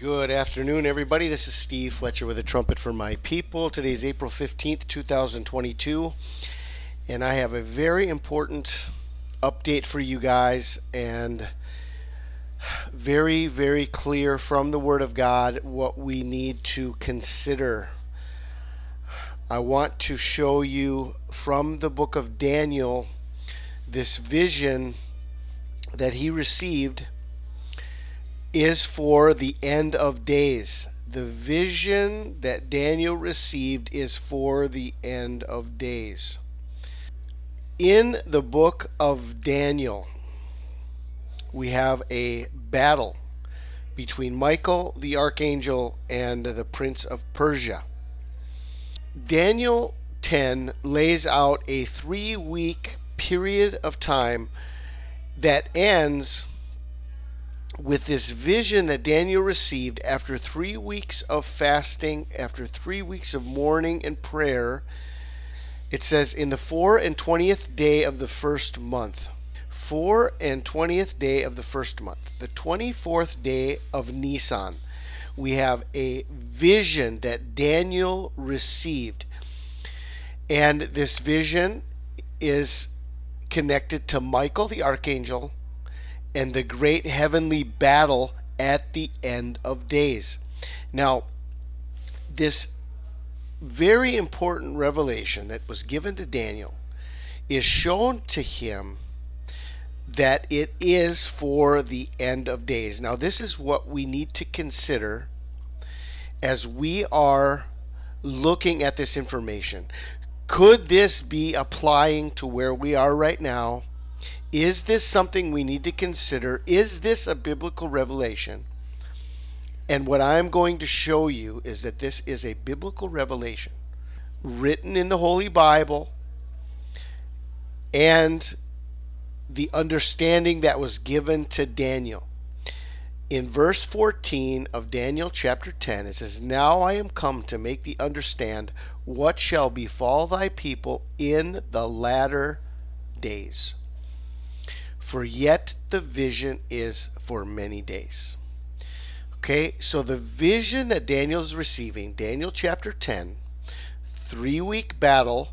Good afternoon, everybody. This is Steve Fletcher with a trumpet for my people. Today is April 15th, 2022, and I have a very important update for you guys, and very, very clear from the Word of God what we need to consider. I want to show you from the book of Daniel this vision that he received is for the end of days. The vision that Daniel received is for the end of days. In the book of Daniel, we have a battle between Michael, the archangel, and the prince of Persia. Daniel 10 lays out a 3-week period of time that ends with this vision that Daniel received after 3 weeks of fasting, after 3 weeks of mourning and prayer. It says, in the 24th day of the first month. 24th day of the first month. The 24th day of Nisan. We have a vision that Daniel received. And this vision is connected to Michael the archangel and the great heavenly battle at the end of days. Now, this very important revelation that was given to Daniel is shown to him that it is for the end of days. Now, this is what we need to consider as we are looking at this information. Could this be applying to where we are right now? Is this something we need to consider? Is this a biblical revelation? And what I'm going to show you is that this is a biblical revelation written in the Holy Bible, and the understanding that was given to Daniel. In verse 14 of Daniel chapter 10, it says, "Now I am come to make thee understand what shall befall thy people in the latter days. For yet the vision is for many days." Okay, so the vision that Daniel is receiving, Daniel chapter 10, 3-week battle,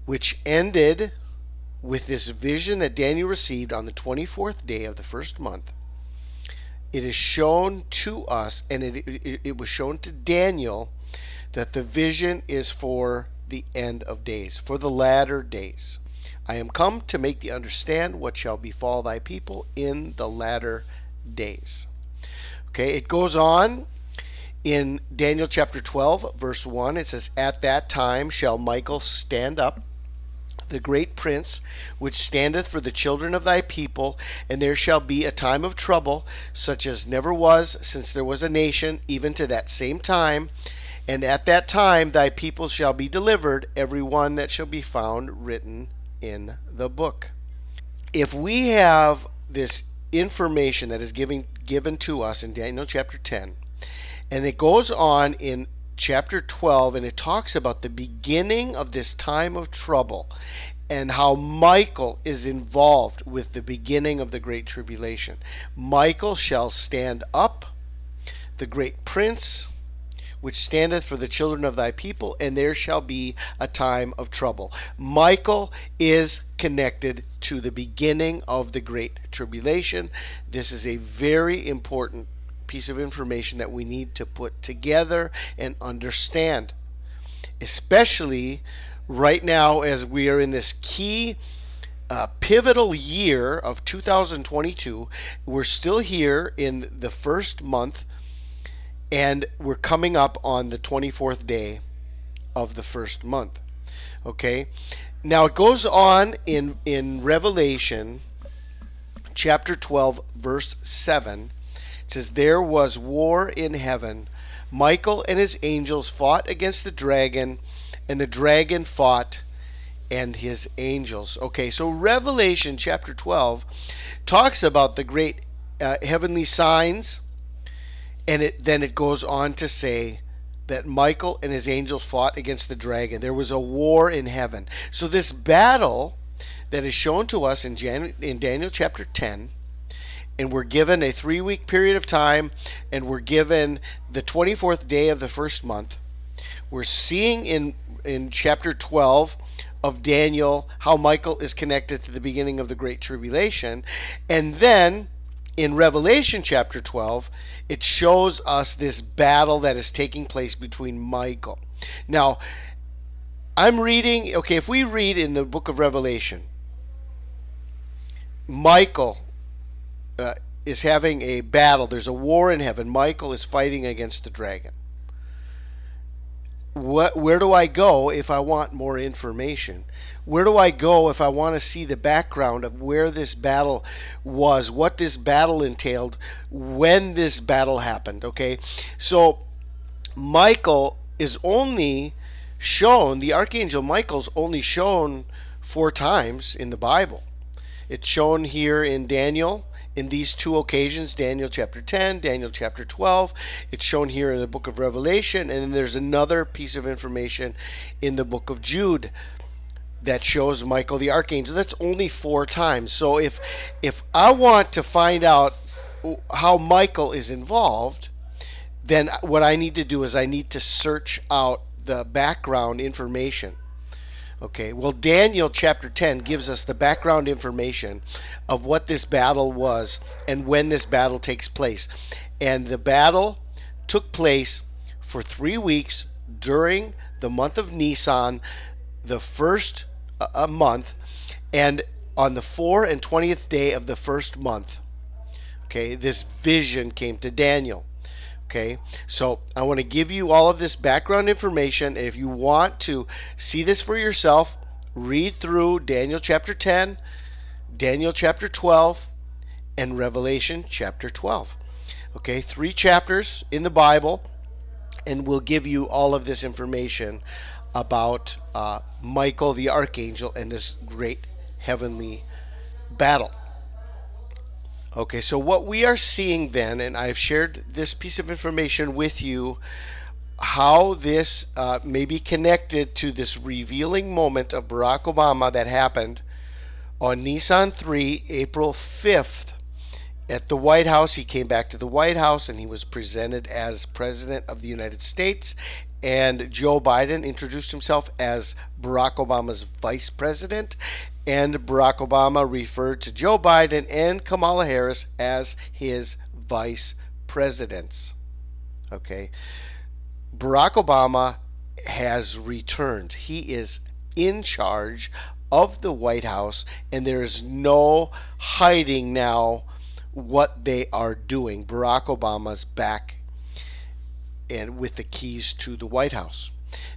which ended with this vision that Daniel received on the 24th day of the first month. It is shown to us, and it was shown to Daniel, that the vision is for the end of days, for the latter days. I am come to make thee understand what shall befall thy people in the latter days. Okay, it goes on in Daniel chapter 12, verse 1. It says, "At that time shall Michael stand up, the great prince, which standeth for the children of thy people, and there shall be a time of trouble, such as never was since there was a nation, even to that same time. And at that time thy people shall be delivered, every one that shall be found written in the book." If we have this information that is given to us in Daniel chapter 10, and it goes on in chapter 12, and it talks about the beginning of this time of trouble and how Michael is involved with the beginning of the great tribulation. Michael shall stand up, the great prince, which standeth for the children of thy people, and there shall be a time of trouble. Michael is connected to the beginning of the great tribulation. This is a very important piece of information that we need to put together and understand, especially right now as we are in this key pivotal year of 2022. We're still here in the first month, and we're coming up on the 24th day of the first month. Okay, now it goes on in Revelation chapter 12, verse 7. It says, "There was war in heaven. Michael and his angels fought against the dragon, and the dragon fought and his angels." Okay, so Revelation chapter 12 talks about the great heavenly signs, and then it goes on to say that Michael and his angels fought against the dragon. There was a war in heaven. So this battle that is shown to us in Daniel chapter 10 and we're given a 3-week period of time, and we're given the 24th day of the first month. We're seeing in chapter 12 of Daniel how Michael is connected to the beginning of the Great Tribulation. And then in Revelation chapter 12, it shows us this battle that is taking place between Michael. Now, I'm reading, okay, if we read in the book of Revelation, Michael is having a battle. There's a war in heaven. Michael is fighting against the dragon. Where do I go if I want more information? Where do I go if I want to see the background of where this battle was, what this battle entailed, when this battle happened? Okay, so Michael is only shown, the Archangel Michael's only shown 4 times in the Bible. It's shown here in Daniel in these 2 occasions, Daniel chapter 10, Daniel chapter 12. It's shown here in the book of Revelation, and then there's another piece of information in the book of Jude that shows Michael the Archangel. That's only 4 times. So if I want to find out how Michael is involved, then what I need to do is I need to search out the background information. Okay, well, Daniel chapter 10 gives us the background information of what this battle was and when this battle takes place. And the battle took place for 3 weeks during the month of Nisan, the first month, and on the 4th and 20th day of the first month. Okay, this vision came to Daniel. Okay, so I want to give you all of this background information, and if you want to see this for yourself, read through Daniel chapter 10, Daniel chapter 12, and Revelation chapter 12. Okay, 3 chapters in the Bible, and we'll give you all of this information about Michael the Archangel and this great heavenly battle. Okay, so what we are seeing then, and I've shared this piece of information with you, how this may be connected to this revealing moment of Barack Obama that happened on Nisan 3, April 5th at the White House. He came back to the White House and he was presented as President of the United States, and Joe Biden introduced himself as Barack Obama's Vice President, and Barack Obama referred to Joe Biden and Kamala Harris as his Vice Presidents. Okay, Barack Obama has returned. He is in charge of the White House, and there is no hiding now what they are doing. Barack Obama's back and with the keys to the White House.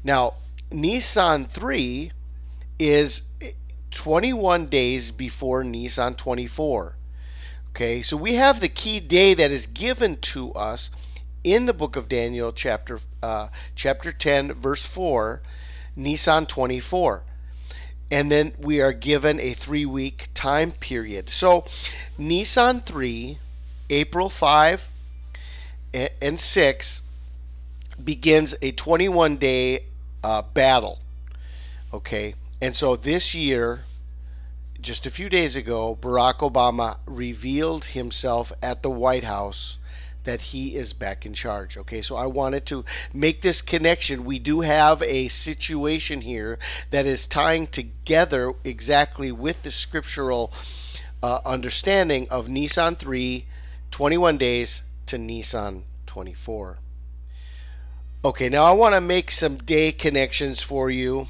Now, Nisan 3 is 21 days before Nisan 24. Okay, so we have the key day that is given to us in the book of Daniel, chapter 10, verse 4, Nisan 24. And then we are given a 3-week time period. So Nisan 3, April 5 and 6 begins a 21-day battle. Okay, and so this year, just a few days ago, Barack Obama revealed himself at the White House that he is back in charge. Okay, so I wanted to make this connection. We do have a situation here that is tying together exactly with the scriptural understanding of Nisan 3, 21 days to Nisan 24. Okay, now I want to make some day connections for you.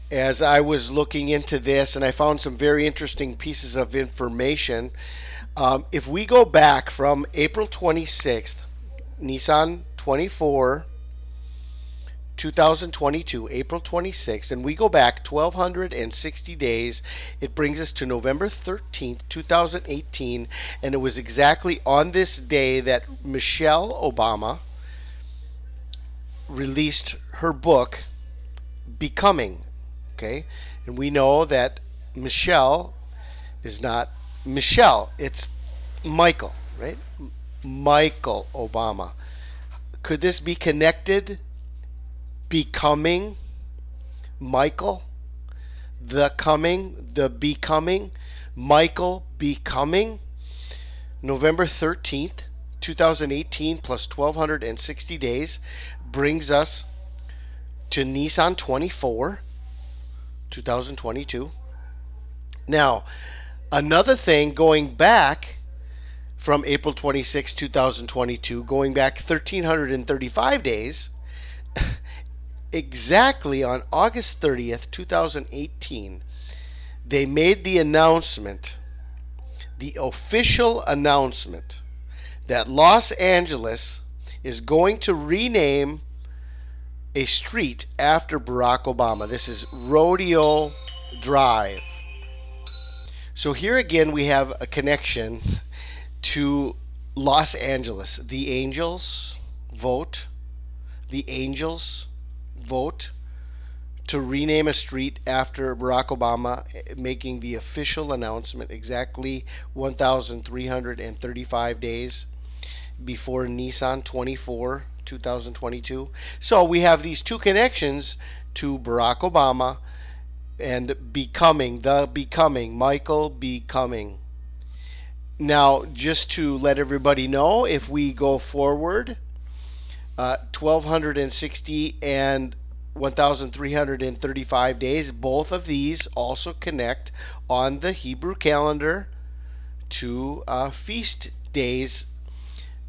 As I was looking into this, and I found some very interesting pieces of information. If we go back from April 26th, Nisan 24, 2022, April 26th, and we go back 1,260 days, it brings us to November 13th, 2018, and it was exactly on this day that Michelle Obama released her book, Becoming. Okay, and we know that Michelle is not Michelle, it's Michael, right? Michael Obama. Could this be connected? Becoming Michael, the coming, the becoming, Michael becoming. November 13th, 2018 plus 1260 days brings us to Nisan 24, 2022. Now, another thing, going back from April 26, 2022, going back 1,335 days, exactly on August 30th, 2018, they made the announcement, the official announcement, that Los Angeles is going to rename a street after Barack Obama. This is Rodeo Drive. So here again we have a connection to Los Angeles. The Angels vote. The Angels vote to rename a street after Barack Obama, making the official announcement exactly 1,335 days before Nisan 24, 2022. So we have these two connections to Barack Obama and Michael becoming. Now, just to let everybody know, if we go forward, 1,260 and 1,335 days, both of these also connect on the Hebrew calendar to feast days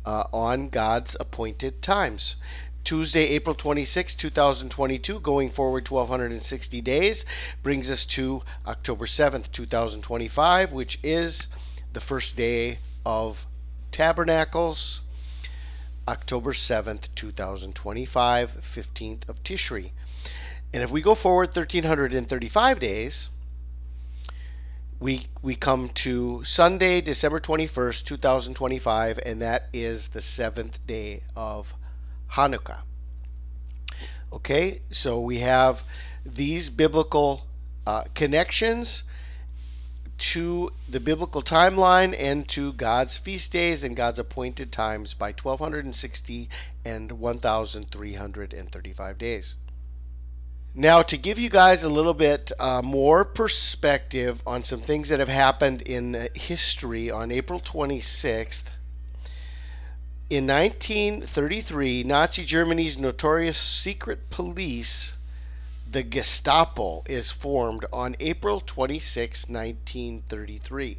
on God's appointed times. Tuesday, April 26, 2022, going forward 1,260 days, brings us to October 7th, 2025, which is the first day of Tabernacles, October 7th, 2025, 15th of Tishri. And if we go forward 1,335 days, we come to Sunday, December 21st, 2025, and that is the 7th day of Hanukkah. Okay, so we have these biblical connections to the biblical timeline and to God's feast days and God's appointed times by 1,260 and 1,335 days. Now, to give you guys a little bit more perspective on some things that have happened in history, on April 26th, in 1933, Nazi Germany's notorious secret police, the Gestapo, is formed on April 26, 1933.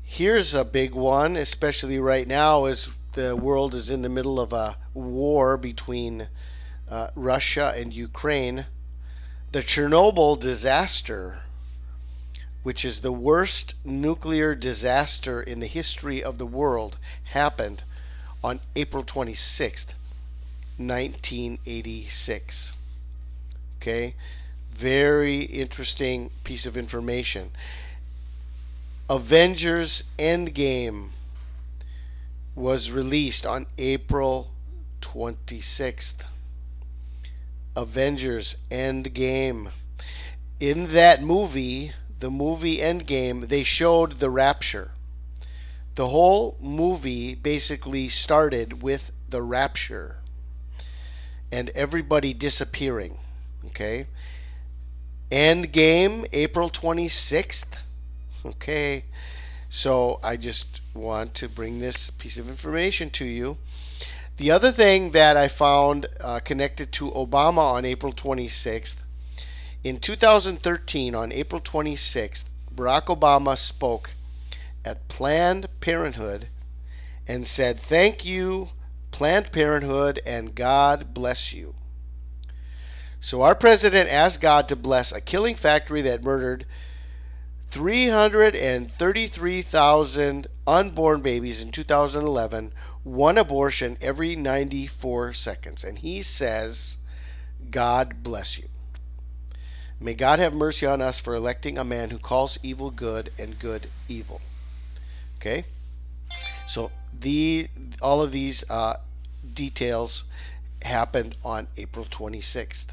Here's a big one, especially right now as the world is in the middle of a war between Russia and Ukraine. The Chernobyl disaster, which is the worst nuclear disaster in the history of the world, happened on April 26th, 1986. Okay, very interesting piece of information. Avengers Endgame was released on April 26th. Avengers Endgame. In that movie, the movie Endgame, they showed the rapture. The whole movie basically started with the rapture and everybody disappearing. Okay. Endgame, April 26th. Okay. So I just want to bring this piece of information to you. The other thing that I found connected to Obama on April 26th, in 2013, on April 26th, Barack Obama spoke at Planned Parenthood and said, "Thank you, Planned Parenthood, and God bless you." So our president asked God to bless a killing factory that murdered 333,000 unborn babies in 2011, one abortion every 94 seconds. And he says, God bless you. May God have mercy on us for electing a man who calls evil good and good evil. Okay? So all of these details happened on April 26th.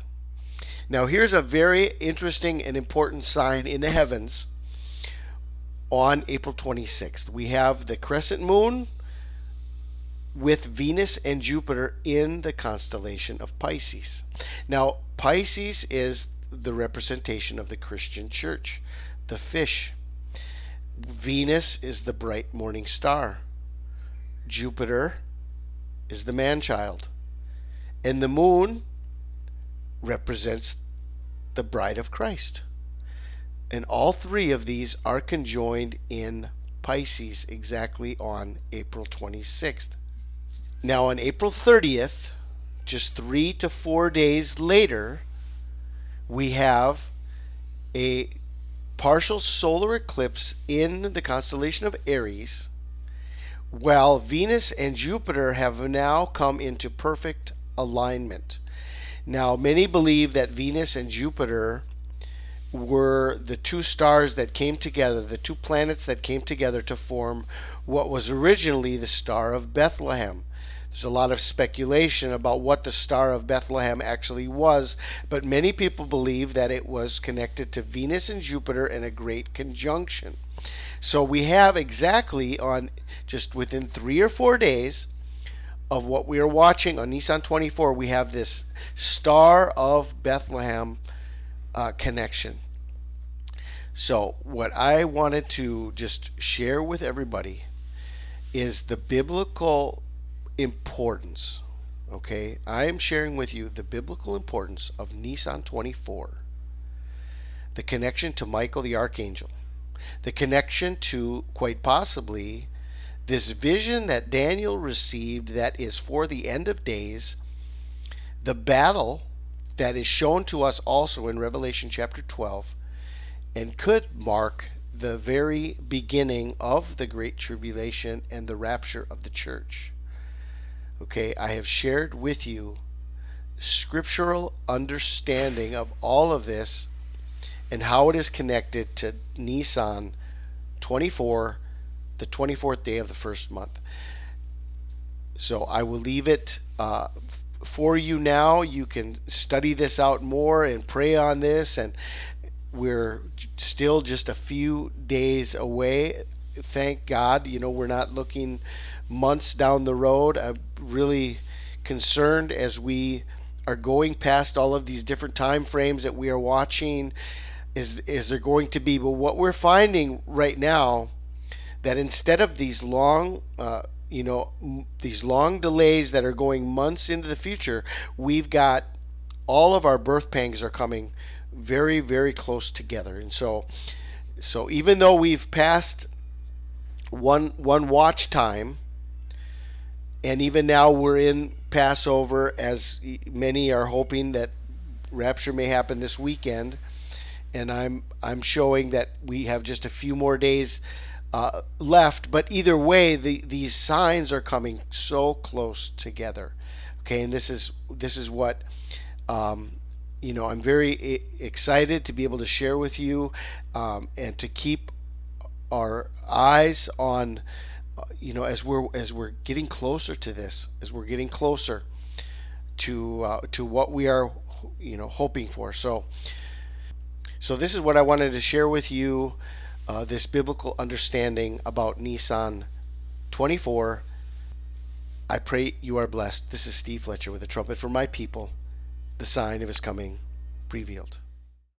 Now here's a very interesting and important sign in the heavens on April 26th. We have the crescent moon with Venus and Jupiter in the constellation of Pisces. Now Pisces is the representation of the Christian church, the fish. Venus is the bright morning star. Jupiter is the man-child. And the moon represents the bride of Christ. And all three of these are conjoined in Pisces exactly on April 26th. Now on April 30th, just 3 to 4 days later, we have a partial solar eclipse in the constellation of Aries, while Venus and Jupiter have now come into perfect alignment. Now, many believe that Venus and Jupiter were the two stars that came together, the two planets that came together to form what was originally the Star of Bethlehem. There's a lot of speculation about what the Star of Bethlehem actually was, but many people believe that it was connected to Venus and Jupiter in a great conjunction. So we have exactly on just within 3 or 4 days of what we are watching on Nisan 24, we have this Star of Bethlehem connection. So what I wanted to just share with everybody is the biblical importance. Okay, I am sharing with you the biblical importance of Nisan 24, the connection to Michael the Archangel, the connection to quite possibly this vision that Daniel received that is for the end of days, the battle that is shown to us also in Revelation chapter 12, and could mark the very beginning of the Great Tribulation and the rapture of the church. Okay, I have shared with you scriptural understanding of all of this and how it is connected to Nisan 24, the 24th day of the first month. So I will leave it for you now. You can study this out more and pray on this, and we're still just a few days away. Thank God, we're not looking months down the road. I'm really concerned as we are going past all of these different time frames that we are watching. Is there going to be? But what we're finding right now, that instead of these long these long delays that are going months into the future, we've got all of our birth pangs are coming very, very close together. And so even though we've passed one watch time, and even now we're in Passover, as many are hoping that rapture may happen this weekend, and I'm showing that we have just a few more days left. But either way, these signs are coming so close together. Okay, and this is what I'm very excited to be able to share with you, and to keep our eyes on, as we're getting closer to this, as we're getting closer to what we are, hoping for. So this is what I wanted to share with you. This biblical understanding about Nisan 24. I pray you are blessed. This is Steve Fletcher with a trumpet for my people, the sign of his coming revealed.